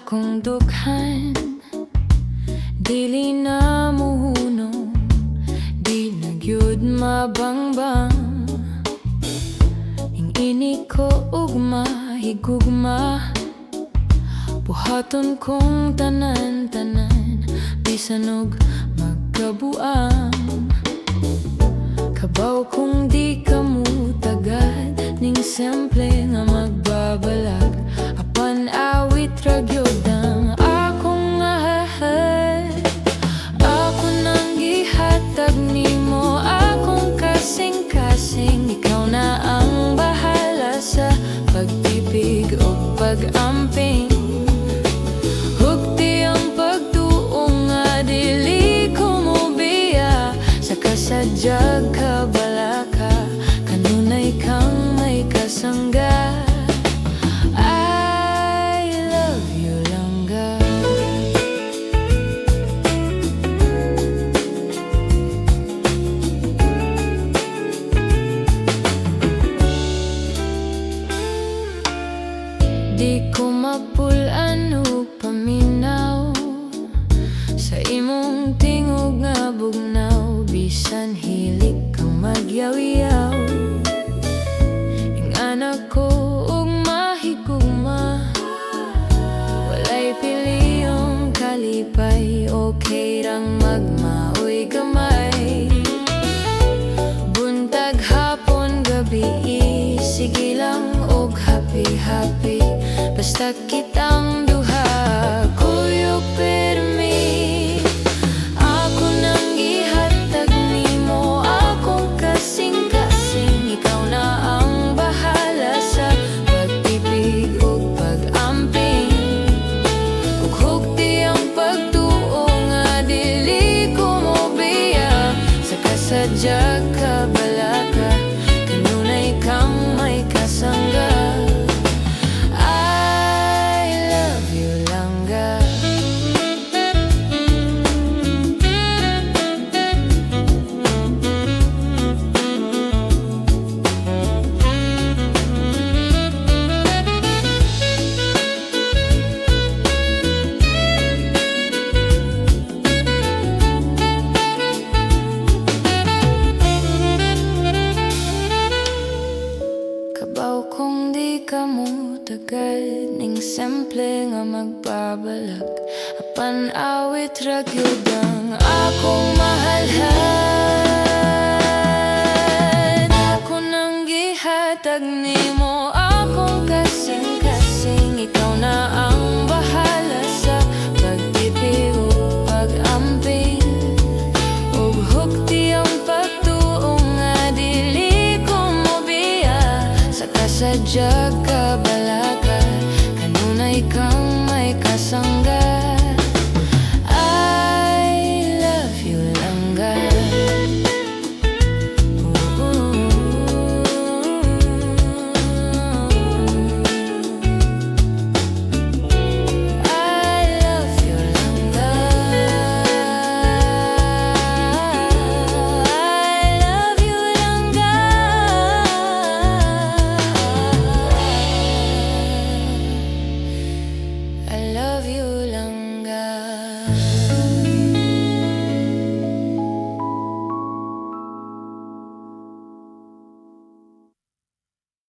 akong dughan, dili na muhunong, di nagyud mabangbang. Ingini ko ugma, higugma, buhaton kong tanan-tanan, bisan og magkabuang. Kabaw kung di ka mo tagad, ning simple nga magbabalag, apan awit ragyodang akong ahahad. Ako nang gihatag nimo, akong kasing-kasing, ikaw na ang bahala sa pagtipig o pag-amping. Hugti ang pagtuong nga dili ko mo biya, sa kasadyag ka balaka, kanunay kang may kasangga. I love you langga. Di ko mapulan o paminaw sa imong tingog nga bugnaw, bisan hilik kang magyaw-yaw. Ing anak ko ug mahigugma, walay piliyong kalipay, okay rang magmaoy gamay. Buntag, hapon, gabi, sige lang og happy-happy, basta kitang duha. Kuyog permi, ako nang gihatag nimo, akong kasing-kasing, ikaw na ang bahala sa pagtipig o pag-amping. Ug hugti ang pagtuo nga dili ko mo biya, sa kasadyag ka balaka, kanunay kang may kasangga. Kabaw kung di ka mo tagad, ning simple nga magbabalag, apan awit ragyudang akong mahalhan. Ako nang gihatag nimo, akong kasing-kasing, ikaw na ang bahala sa pagtipig o pag-amping. Ug hugti ang pagtuong nga dili ko mo biya, sa kasadya